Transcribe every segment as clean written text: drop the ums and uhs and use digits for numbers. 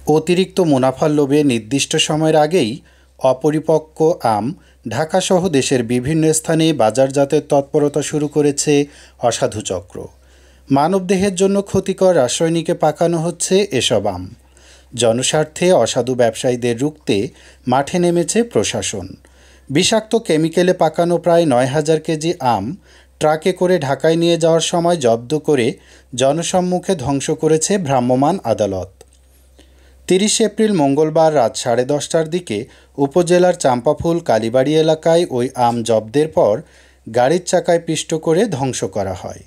অতিরিক্ত মুনাফার লোভে নির্দিষ্ট সময়ের আগেই অপরিপক্ব আম ঢাকাসহ দেশের বিভিন্ন স্থানে বাজারজাতের তৎপরতা শুরু করেছে অসাধু চক্র। মানবদেহের জন্য ক্ষতিকর রাসায়নিকে পাকানো হচ্ছে এসব আম। জনস্বার্থে অসাধু ব্যবসায়ীদের রুখতে মাঠে নেমেছে প্রশাসন। বিষাক্ত কেমিক্যালে পাকানো প্রায় ৯,০০০ কেজি আম ট্রাকে করে ঢাকায় নিয়ে যাওয়ার সময় জব্দ করে জনসম্মুখে ধ্বংস করেছে ভ্রাম্যমাণ আদালত। ৩০ এপ্রিল মঙ্গলবার রাত 10:30টার দিকে উপজেলার চাম্পাফুল কালীবাড়ি এলাকায় ওই আম জব্দের পর গাড়ির চাকায় পিষ্ট করে ধ্বংস করা হয়।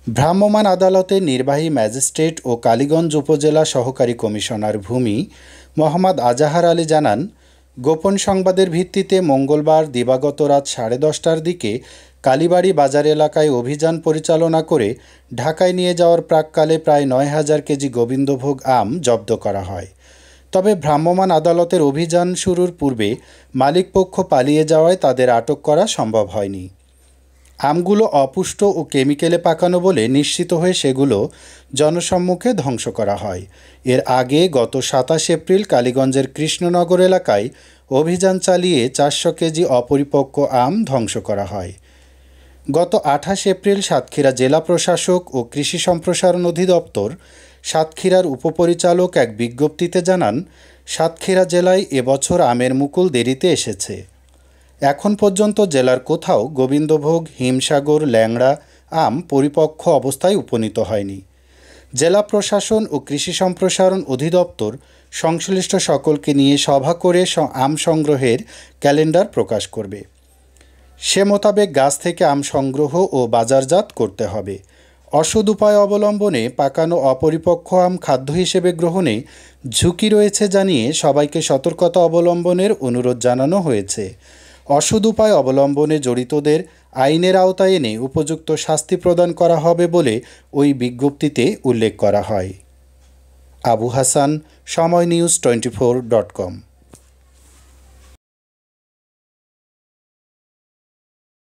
ভ্রাম্যমাণ আদালতের নির্বাহী ম্যাজিস্ট্রেট ও কালীগঞ্জ উপজেলা সহকারী কমিশনার ভূমি মোহাম্মদ আজাহার আলী জানান, গোপন সংবাদের ভিত্তিতে মঙ্গলবার দিবাগত রাত 10:30টার দিকে কালীবাড়ি বাজার এলাকায় অভিযান পরিচালনা করে ঢাকায় নিয়ে যাওয়ার প্রাক্কালে প্রায় ৯,০০০ কেজি গোবিন্দভোগ আম জব্দ করা হয়। তবে ভ্রাম্যমাণ আদালতের অভিযান শুরুর পূর্বে মালিকপক্ষ পালিয়ে যাওয়ায় তাদের আটক করা সম্ভব হয়নি। আমগুলো অপুষ্ট ও কেমিক্যালে পাকানো বলে নিশ্চিত হয়ে সেগুলো জনসম্মুখে ধ্বংস করা হয়। এর আগে গত ২৭ এপ্রিল কালীগঞ্জের কৃষ্ণনগর এলাকায় অভিযান চালিয়ে ৪০০ কেজি অপরিপক্ক আম ধ্বংস করা হয়। গত ২৮ এপ্রিল সাতক্ষীরা জেলা প্রশাসক ও কৃষি সম্প্রসারণ অধিদপ্তর সাতক্ষীরার উপপরিচালক এক বিজ্ঞপ্তিতে জানান, সাতক্ষীরা জেলায় এবছর আমের মুকুল দেরিতে এসেছে। এখন পর্যন্ত জেলার কোথাও গোবিন্দভোগ, হিমসাগর, ল্যাংড়া আম পরিপক্ক অবস্থায় উপনীত হয়নি। জেলা প্রশাসন ও কৃষি সম্প্রসারণ অধিদপ্তর সংশ্লিষ্ট সকলকে নিয়ে সভা করে আম সংগ্রহের ক্যালেন্ডার প্রকাশ করবে। সে মোতাবেক গাছ থেকে আম সংগ্রহ ও বাজারজাত করতে হবে। অসৎ উপায় অবলম্বনে পাকানো অপরিপক্ক আম খাদ্য হিসেবে গ্রহণে ঝুঁকি রয়েছে জানিয়ে সবাইকে সতর্কতা অবলম্বনের অনুরোধ জানানো হয়েছে। অসৎ উপায় অবলম্বনে জড়িতদের আইনের আওতায় এনে উপযুক্ত শাস্তি প্রদান করা হবে বলে ওই বিজ্ঞপ্তিতে উল্লেখ করা হয়। আবু হাসান, সময় নিউজ 24.com।